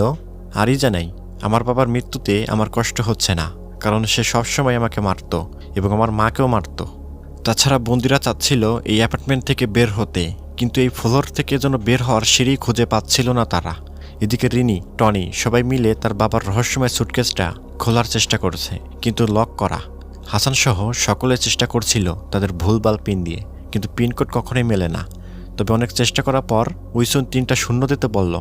আরই জানাই আমার বাবার মৃত্যুতে আমার কষ্ট হচ্ছে না, কারণ সে সবসময় আমাকে মারত এবং আমার মাকেও মারত। তাছাড়া বন্দিরা চাচ্ছিল এই অ্যাপার্টমেন্ট থেকে বের হতে, কিন্তু এই ফ্লোর থেকে যেন বের হওয়ার সিঁড়ি খুঁজে পাচ্ছিল না তারা। এদিকে রিনি, টনি সবাই মিলে তার বাবার রহস্যময় সুটকেসটা খোলার চেষ্টা করছে, কিন্তু লক করা। হাসান সহ সকলে চেষ্টা করছিল তাদের ভুলভাল পিন দিয়ে, কিন্তু পিনকোড কখনোই মেলে না। তবে অনেক চেষ্টা করার পর উইসুন 3টা শূন্য দিতে বলল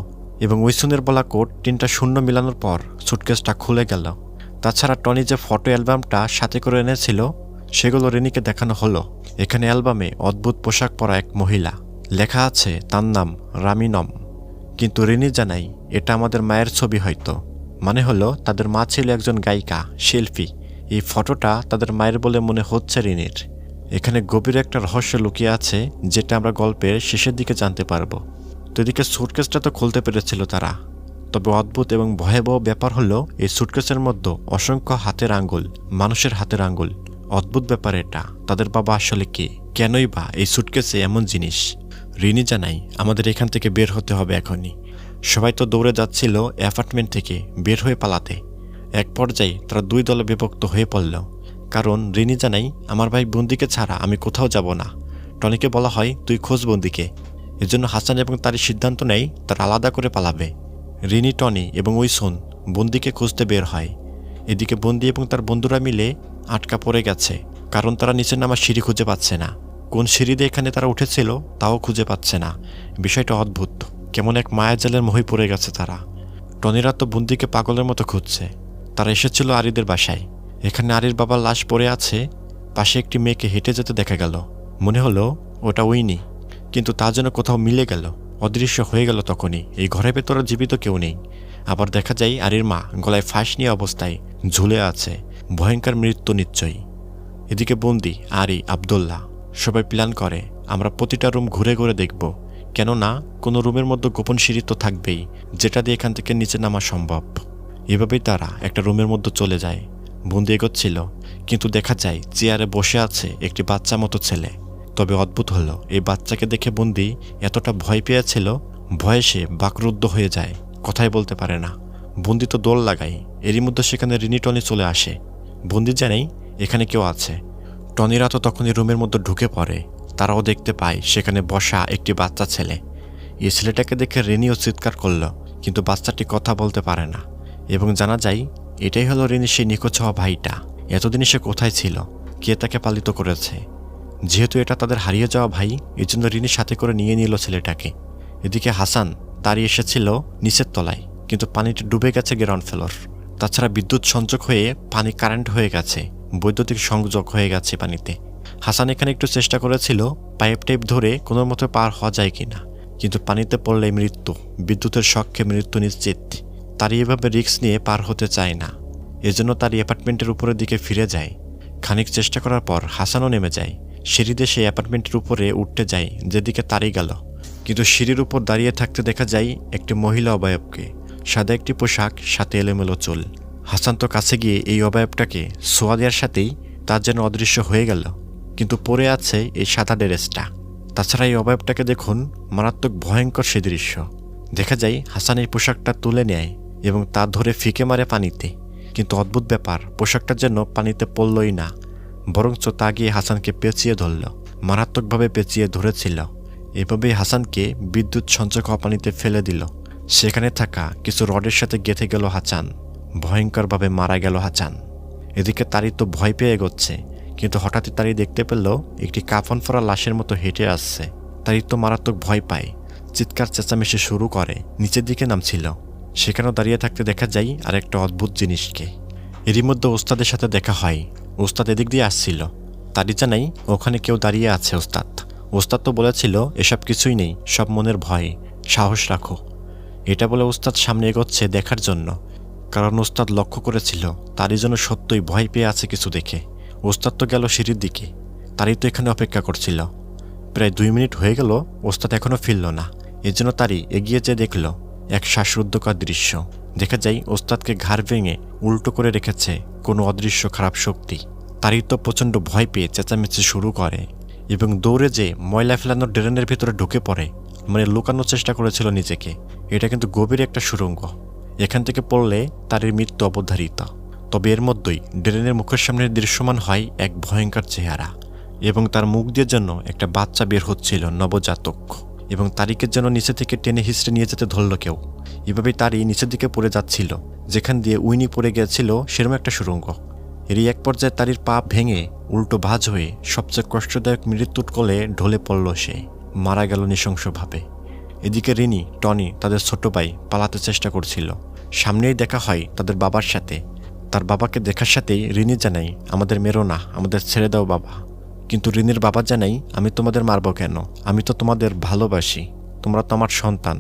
এবং উইসুনের বলা কোড 3টা শূন্য মিলানোর পর সুটকেসটা খুলে গেল। তাছাড়া টনি যে ফটো অ্যালবামটা সাথে করে এনেছিল সেগুলো রিনিকে দেখানো হলো। এখানে অ্যালবামে অদ্ভুত পোশাক পরা এক মহিলা, লেখা আছে তার নাম রামিনম। কিন্তু রিনি জানাই এটা আমাদের মায়ের ছবি হয়তো, মানে হলো তাদের মা ছিল একজন গায়িকা, শিল্পী। এই ফটোটা তাদের মায়ের বলে মনে হচ্ছে রিনির। এখানে গভীর একটা রহস্য লুকিয়ে আছে, যেটা আমরা গল্পের শেষের দিকে জানতে পারবো। তো এদিকে সুটকেসটা তো খুলতে পেরেছিল তারা, তবে অদ্ভুত এবং ভয়াবহ ব্যাপার হলো এই সুটকেসের মধ্যে অসংখ্য হাতের আঙ্গুল, মানুষের হাতের আঙ্গুল। অদ্ভুত ব্যাপার এটা। তাদের বাবা আসলে কে, কেনই বা এই সুটকেসে এমন জিনিস? রিনি জানাই আমাদের এখান থেকে বের হতে হবে এখনই। সবাই তো দৌড়ে যাচ্ছিল অ্যাপার্টমেন্ট থেকে বের হয়ে পালাতে। এক পর্যায়ে তারা 2 দলে বিভক্ত হয়ে পড়ল, কারণ রিনি জানাই আমার ভাই বন্দিকে ছাড়া আমি কোথাও যাব না। টনিকে বলা হয় তুই খোঁজ বন্দিকে। এজন্য হাসান এবং তারই সিদ্ধান্ত নেয় তারা আলাদা করে পালাবে। রিনি, টনি এবং উইসুন বন্দিকে খুঁজতে বের হয়। এদিকে বন্দি এবং তার বন্ধুরা মিলে আটকা পড়ে গেছে, কারণ তারা নিচের নামার সিঁড়ি খুঁজে পাচ্ছে না। কোন সিঁড়ি দিয়ে এখানে তারা উঠেছিল তাও খুঁজে পাচ্ছে না। বিষয়টা অদ্ভুত, কেমন এক মায়াজালের মোহে পড়ে গেছে তারা। টনিরা তো বন্দিকে পাগলের মতো খুঁজছে। তারা এসেছিল আরিদের বাসায়। এখানে আরির বাবার লাশ পড়ে আছে, পাশে একটি মেয়েকে হেঁটে যেতে দেখা গেল। মনে হলো ওটা উইনি, কিন্তু তা যেন কোথাও মিলে গেল, অদৃশ্য হয়ে গেল। তখনই এই ঘরের ভেতরে জীবিত কেউ নেই। আবার দেখা যায় আরির মা গলায় ফাঁস নিয়ে অবস্থায় ঝুলে আছে, ভয়ঙ্কর মৃত্যু নিশ্চয়ই। এদিকে বন্দি, আরি, আবদুল্লাহ সবাই প্ল্যান করে আমরা প্রতিটা রুম ঘুরে ঘুরে দেখব, কেননা কোনো রুমের মধ্যে গোপন সিঁড়ি তো থাকবেই, যেটা দিয়ে এখান থেকে নিচে নামা সম্ভব। এভাবেই তারা একটা রুমের মধ্যে চলে যায়। বন্দি এগোচ্ছিল, কিন্তু দেখা যায় চেয়ারে বসে আছে একটি বাচ্চা মতো ছেলে। তবে অদ্ভুত হলো এই বাচ্চাকে দেখে বন্দি এতটা ভয় পেয়েছিল, ভয়ে সে বাকরুদ্ধ হয়ে যায়, কথাই বলতে পারে না। বন্দি তো দৌড় লাগায়। এরই মধ্যে সেখানে রিনি, টনি চলে আসে। বন্দি জানাই এখানে কেউ আছে। টনিরা তো তখনই রুমের মধ্যে ঢুকে পড়ে। তারাও দেখতে পায় সেখানে বসা একটি বাচ্চা ছেলে। এই ছেলেটাকে দেখে রিনিও চিৎকার করল, কিন্তু বাচ্চাটি কথা বলতে পারে না। এবং জানা যায় এটাই হলো রিনির সেই নিখোঁজ হওয়া ভাইটা। এতদিন সে কোথায় ছিল, কে তাকে পালিত করেছে? যেহেতু এটা তাদের হারিয়ে যাওয়া ভাই, এজন্য রিনির সাথে করে নিয়ে নিল ছেলেটাকে। এদিকে হাসান, তারই এসেছিল নিচের তলায়, কিন্তু পানিটি ডুবে গেছে গ্রাউন্ড ফ্লোর। তাছাড়া বিদ্যুৎ সংযোগ হয়ে পানি কারেন্ট হয়ে গেছে, বৈদ্যুতিক সংযোগ হয়ে গেছে পানিতে। হাসান এখানে একটু চেষ্টা করেছিল পাইপ টাইপ ধরে কোনো মতো পার হওয়া যায় কিনা, কিন্তু পানিতে পড়লে মৃত্যু, বিদ্যুতের শখে মৃত্যু নিশ্চিত। তারই এভাবে রিস্ক নিয়ে পার হতে চায় না। এজন্য তার অ্যাপার্টমেন্টের উপরের দিকে ফিরে যায়। খানিক চেষ্টা করার পর হাসানও নেমে যায়। সিঁড়িতে সেই অ্যাপার্টমেন্টের উপরে উঠতে যায় যেদিকে তারই গেল, কিন্তু সিঁড়ির উপর দাঁড়িয়ে থাকতে দেখা যায় একটি মহিলা অবয়বকে। সাদা একটি পোশাক, সাথে এলোমেলো চুল। হাসান তো কাছে গিয়ে এই অবয়বটাকে ছোঁয়া দেওয়ার সাথেই তার যেন অদৃশ্য হয়ে গেল, কিন্তু পরে আছে এই সাদা ড্রেসটা। তাছাড়া এই অবয়বটাকে দেখুন, মারাত্মক ভয়ঙ্কর সে দৃশ্য। দেখা যায় হাসান এই পোশাকটা তুলে নেয় এবং তা ধরে ফিকে মারে পানিতে, কিন্তু অদ্ভুত ব্যাপার, পোশাকটা যেন পানিতে পড়লই না, বরঞ্চ তা গিয়ে হাসানকে পেঁচিয়ে ধরল, মারাত্মকভাবে পেঁচিয়ে ধরেছিল। এভাবেই হাসানকে বিদ্যুৎ সঞ্চয় হওয়া পানিতে ফেলে দিল। সেখানে থাকা কিছু রডের সাথে গেঁথে গেল হাসান। ভয়ঙ্করভাবে মারা গেল হাসান। এদিকে তারই তো ভয় পেয়ে এগোচ্ছে, কিন্তু হঠাৎই তারই দেখতে পেল একটি কাফন পরা লাশের মতো হেঁটে আসছে। তারই তো মারাত্মক ভয় পায়, চিৎকার চেঁচামেচি শুরু করে, নিচের দিকে নামছিল। সেখানেও দাঁড়িয়ে থাকতে দেখা যায় আর একটা অদ্ভুত জিনিসকে। এরই মধ্যে ওস্তাদের সাথে দেখা হয়। ওস্তাদ এদিক দিয়ে আসছিল। তারই জানাই ওখানে কেউ দাঁড়িয়ে আছে। ওস্তাদ তো বলেছিল এসব কিছুই নেই, সব মনের ভয়, সাহস রাখো। এটা বলে ওস্তাদ সামনে এগোচ্ছে দেখার জন্য, কারণ ওস্তাদ লক্ষ্য করেছিল তারই জন্য সত্যই ভয় পেয়ে আছে কিছু দেখে। ওস্তাদ তো গেল সিঁড়ির দিকে, তারই তো এখানে অপেক্ষা করছিল। প্রায় 2 মিনিট হয়ে গেল, ওস্তাদ এখনও ফিরল না। এজন্য তারই এগিয়ে যেয়ে দেখল এক শ্বাসরুদ্ধকর দৃশ্য। দেখা যায় ওস্তাদকে ঘাড় ভেঙে উল্টো করে রেখেছে কোনো অদৃশ্য খারাপ শক্তি। তারই তো প্রচণ্ড ভয় পেয়ে চেঁচামেচি শুরু করে এবং দৌড়ে যেয়ে ময়লা ফেলানোর ড্রেনের ভিতরে ঢুকে পড়ে, মানে লুকানোর চেষ্টা করেছিল নিজেকে। এটা কিন্তু গভীর একটা সুড়ঙ্গ, এখান থেকে পড়লে তারই মৃত্যু অবধারিত। তবে এর মধ্যেই ড্রেনের মুখের সামনে দৃশ্যমান হয় এক ভয়ঙ্কর চেহারা, এবং তার মুখ দিয়ে যেন একটা বাচ্চা বের হচ্ছিল, নবজাতক, এবং তারিকে যেন নিচে থেকে টেনে হিসড়ে নিয়ে যেতে ধরল কেউ। এভাবেই তারই নিচের দিকে পড়ে যাচ্ছিল, যেখান দিয়ে উইনি পড়ে গিয়েছিল সেরকম একটা সুড়ঙ্গ। এরই এক পর্যায়ে তারির পা ভেঙে উল্টো ভাঁজ হয়ে সবচেয়ে কষ্টদায়ক মৃত্যুর কোলে ঢলে পড়ল সে, মারা গেল নৃশংসভাবে। এদিকে রিনি, টনি তাদের ছোট ভাই পালাতে চেষ্টা করছিল। সামনেই দেখা হয় তাদের বাবার সাথে। তার বাবাকে দেখার সাথেই রিনি জানাই, আমাদের মেরো না, আমাদের ছেড়ে দাও বাবা। কিন্তু রিনির বাবা জানাই, আমি তোমাদের মারব কেন, আমি তো তোমাদের ভালোবাসি, তোমরা তো আমার সন্তান,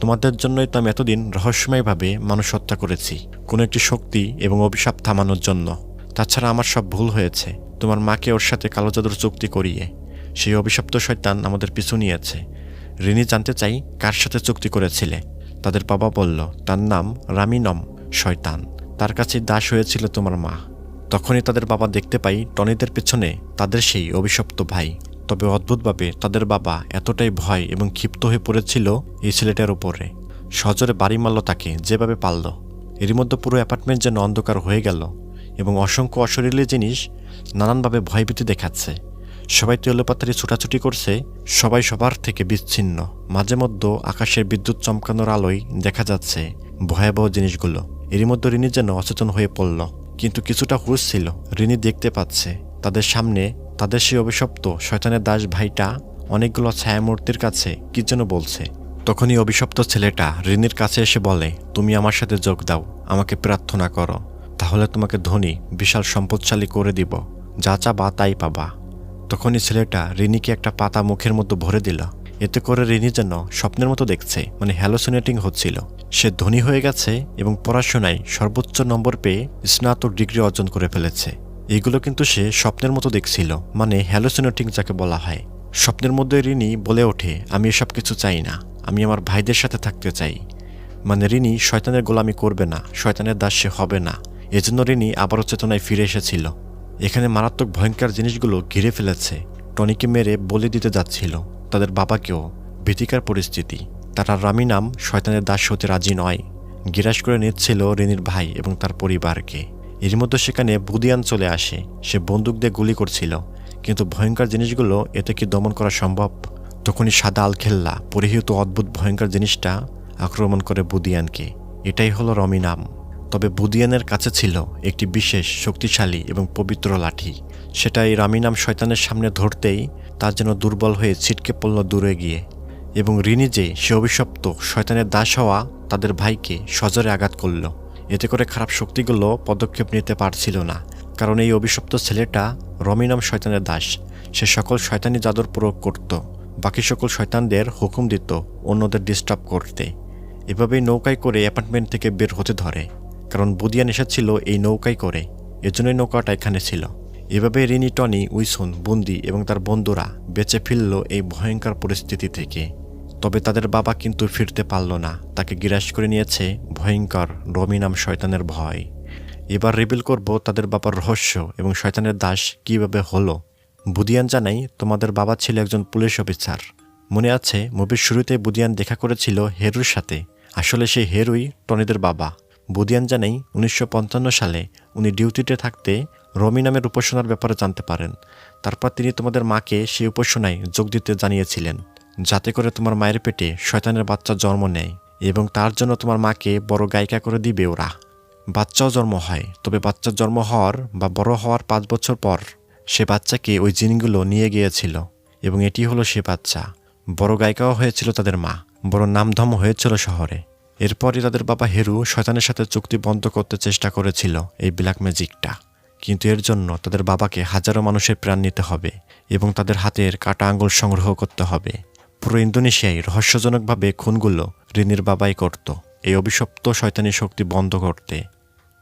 তোমাদের জন্যই তো আমি এতদিন রহস্যময়ভাবে মানুষ হত্যা করেছি, কোনো একটি শক্তি এবং অভিশাপ থামানোর জন্য। তাছাড়া আমার সব ভুল হয়েছে, তোমার মাকে ওর সাথে কালো জাদুর চুক্তি করিয়ে সেই অভিশপ্ত শয়তান আমাদের পিছু নিয়েছে। রিনি জানতে চাই কার সাথে চুক্তি করেছিলে। তাদের বাবা বলল, তার নাম রামিনম শয়তান, তার কাছে দাস হয়েছিল তোমার মা। তখনই তাদের বাবা দেখতে পাই টনিদের পেছনে তাদের সেই অভিশপ্ত ভাই। তবে অদ্ভুতভাবে তাদের বাবা এতটাই ভয় এবং ক্ষিপ্ত হয়ে পড়েছিল এই ছেলেটার উপরে, সজোরে বাড়ি মারল তাকে যেভাবে পারল। এরই মধ্যে পুরো অ্যাপার্টমেন্ট যেন অন্ধকার হয়ে গেল এবং অসংখ্য অশরীরী জিনিস নানানভাবে ভয়ভীতি দেখাচ্ছে। সবাই তেলোপাতারি ছুটাছুটি করছে, সবাই সবার থেকে বিচ্ছিন্ন। মাঝে মধ্যে আকাশের বিদ্যুৎ চমকানোর আলোয় দেখা যাচ্ছে ভয়াবহ জিনিসগুলো। এরই মধ্যে রিনি যেন অচেতন হয়ে পড়ল, কিন্তু কিছুটা হুঁশ ছিল। রিনি দেখতে পাচ্ছে তাদের সামনে তাদের সেই অভিশপ্ত শয়তানের দাস ভাইটা অনেকগুলো ছায়ামূর্তির কাছে কি যেন বলছে। তখনই অভিশপ্ত ছেলেটা রিনির কাছে এসে বলে, তুমি আমার সাথে যোগ দাও, আমাকে প্রার্থনা করো, তাহলে তোমাকে ধনী বিশাল সম্পদশালী করে দিব, যা চাবা তাই পাবা। তখনই ছেলেটা রিনিকে একটা পাতা মুখের মধ্যে ভরে দিল। এতে করে রিনি যেন স্বপ্নের মতো দেখছে, মানে হ্যালোসিনেটিং হচ্ছিল। সে ধনী হয়ে গেছে এবং পড়াশোনায় সর্বোচ্চ নম্বর পেয়ে স্নাতক ডিগ্রি অর্জন করে ফেলেছে। এইগুলো কিন্তু সে স্বপ্নের মতো দেখছিল, মানে হ্যালোসিনেটিং যাকে বলা হয়। স্বপ্নের মধ্যে রিনি বলে ওঠে, আমি এসব কিছু চাই না, আমি আমার ভাইদের সাথে থাকতে চাই। মানে রিনি শয়তানের গোলামি করবে না, শয়তানের দাস সে হবে না। এজন্য রিনি আবারও চেতনায় ফিরে এসেছিল। এখানে মারাত্মক ভয়ঙ্কর জিনিসগুলো ঘিরে ফেলেছে। টনিকে মেরে বলি দিতে যাচ্ছিল, তাদের বাবাকেও। ভীতিকর পরিস্থিতি। তারা রামি নাম শয়তানের দাস হতে রাজি নয়, গিরাস করে নিচ্ছিল রিনির ভাই এবং তার পরিবারকে। এর মধ্যে সেখানে বুদিয়ান চলে আসে। সে বন্দুক দিয়ে গুলি করছিল, কিন্তু ভয়ঙ্কর জিনিসগুলো এতে কি দমন করা সম্ভব? তখনই সাদা আলখেল্লা পরিহিত অদ্ভুত ভয়ঙ্কর জিনিসটা আক্রমণ করে বুদিয়ানকে। এটাই হলো রমি নাম। তবে বুদিয়ানের কাছে ছিল একটি বিশেষ শক্তিশালী এবং পবিত্র লাঠি। সেটা এই রামি নাম শয়তানের সামনে ধরতেই তার যেন দুর্বল হয়ে ছিটকে পড়ল দূরে গিয়ে, এবং রিনি যে সে অভিশপ্ত শয়তানের দাস হওয়া তাদের ভাইকে সজোরে আঘাত করল। এতে করে খারাপ শক্তিগুলো পদক্ষেপ নিতে পারছিল না, কারণ এই অভিশপ্ত ছেলেটা রমি নাম শয়তানের দাস। সে সকল শয়তানি জাদুর প্রয়োগ করত, বাকি সকল শয়তানদের হুকুম দিত অন্যদের ডিস্টার্ব করতে। এভাবেই নৌকায় করে অ্যাপার্টমেন্ট থেকে বের হতে ধরে। কারণ বুদিয়ান এসেছিল এই নৌকায় করে, এজন্যই নৌকাটা এখানে ছিল। এভাবে রিনি, টনি, উইসন, বুন্দি এবং তার বন্ধুরা বেঁচে ফিরল এই ভয়ঙ্কর পরিস্থিতি থেকে। তবে তাদের বাবা কিন্তু ফিরতে পারল না, তাকে গ্রাস করে নিয়েছে ভয়ঙ্কর রমি নাম শয়তানের ভয়। এবার রিভিল করব তাদের বাবার রহস্য এবং শয়তানের দাস কিভাবে হলো। বুদিয়ান জানাই তোমাদের বাবা ছিল একজন পুলিশ অফিসার। মনে আছে মুভির শুরুতে বুদিয়ান দেখা করেছিল হেরুর সাথে, আসলে সেই হেরুই টনিদের বাবা। বুদিয়ান জানাই 1955 সালে উনি ডিউটিতে থাকতে রমি নামের উপাসনার ব্যাপারে জানতে পারেন। তারপর তিনি তোমাদের মাকে সেই উপাসনায় যোগ দিতে জানিয়েছিলেন, যাতে করে তোমার মায়ের পেটে শয়তানের বাচ্চা জন্ম নেয় এবং তার জন্য তোমার মাকে বড় গায়িকা করে দিবে ওরা। বাচ্চাও জন্ম হয়, তবে বাচ্চার জন্ম হওয়ার বা বড় হওয়ার 5 বছর পর সে বাচ্চাকে ওই জিনগুলো নিয়ে গিয়েছিল এবং এটি হলো সে বাচ্চা। বড় গায়িকাও হয়েছিল তাদের মা, বড় নামধাম হয়েছিল শহরে। এরপরই তাদের বাবা হেরু শয়তানের সাথে চুক্তি বন্ধ করতে চেষ্টা করেছিল এই ব্ল্যাক ম্যাজিকটা, কিন্তু এর জন্য তাদের বাবাকে হাজারো মানুষের প্রাণ নিতে হবে এবং তাদের হাতের কাটা আঙুল সংগ্রহ করতে হবে। পুরো ইন্দোনেশিয়ায় রহস্যজনকভাবে খুনগুলো রিনির বাবাই করত এই অভিশপ্ত শয়তানি শক্তি বন্ধ করতে।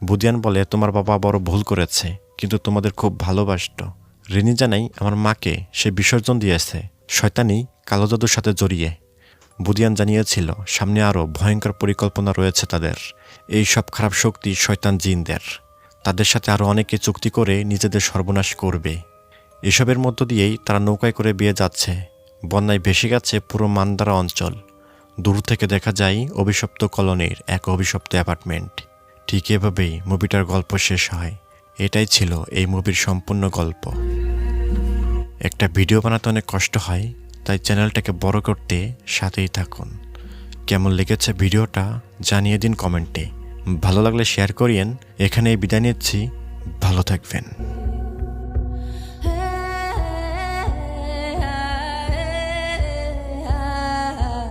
বুদিয়ান বলে তোমার বাবা বড় ভুল করেছে, কিন্তু তোমাদের খুব ভালোবাসত। রিনি জানাই আমার মাকে সে বিসর্জন দিয়েছে শয়তানি কালো জাদুর সাথে জড়িয়ে। বুদিয়ান জানিয়েছিল সামনে আরও ভয়ঙ্কর পরিকল্পনা রয়েছে তাদের। এই সব খারাপ শক্তি শয়তান জিনদের, তাদের সাথে আরও অনেকে চুক্তি করে নিজেদের সর্বনাশ করবে। এসবের মধ্য দিয়েই তারা নৌকায় করে বিয়ে যাচ্ছে। বন্যায় ভেসে গেছে পুরো মান্দারা অঞ্চল। দূর থেকে দেখা যায় অভিশপ্ত কলোনির এক অভিশপ্ত অ্যাপার্টমেন্ট। ঠিক এভাবেই মুভিটার গল্প শেষ হয়। এটাই ছিল এই মুভির সম্পূর্ণ গল্প। একটা ভিডিও বানাতে অনেক কষ্ট হয়, তাই চ্যানেলটাকে বড় করতে সাথেই থাকুন। কেমন লেগেছে ভিডিওটা জানিয়ে দিন কমেন্টে। ভালো লাগলে শেয়ার করিয়েন। এখানেই বিদায় নিচ্ছি, ভালো থাকবেন।